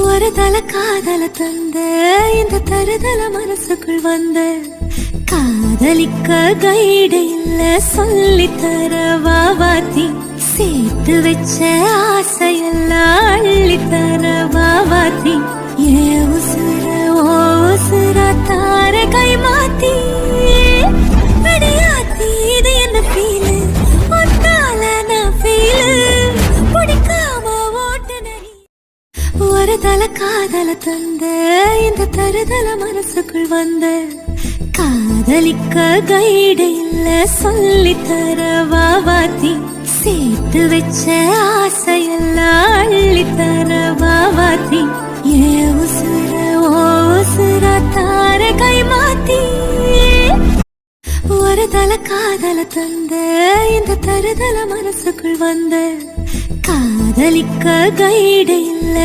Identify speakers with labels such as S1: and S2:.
S1: ஒரு தல காதல தந்த இந்த தருதல மனசுக்குள் வந்த காதலிக்க கைடு இல்ல சொல்லி தர வாவாத்தி சேர்த்து வச்ச ஆசையெல்லாம் அள்ளி தர வாவாத்தி ஏ உசுர ஓ உசுர தார கை மாத்தி அடியாத்தி இது என்ன ஃபீலு ஒன்னால நான் ஃபீலு பிடிக்காம ஓட்டு நரி ஒரு தல காதல தந்த இந்த தருதல மனசுக்குள் வந்த காதலிக்க கைடு இல்ல சொல்லி தர வாவாத்தி சேர்த்து வச்ச ஆசையெல்லாம் அள்ளி தர வாவாத்தி ஏ உசுர ஓ உசுர தார கை மாத்தி ஒரு தல காதல தந்த இந்த தருதல மனசுக்குள் வந்த காதலிக்க கைடு இல்ல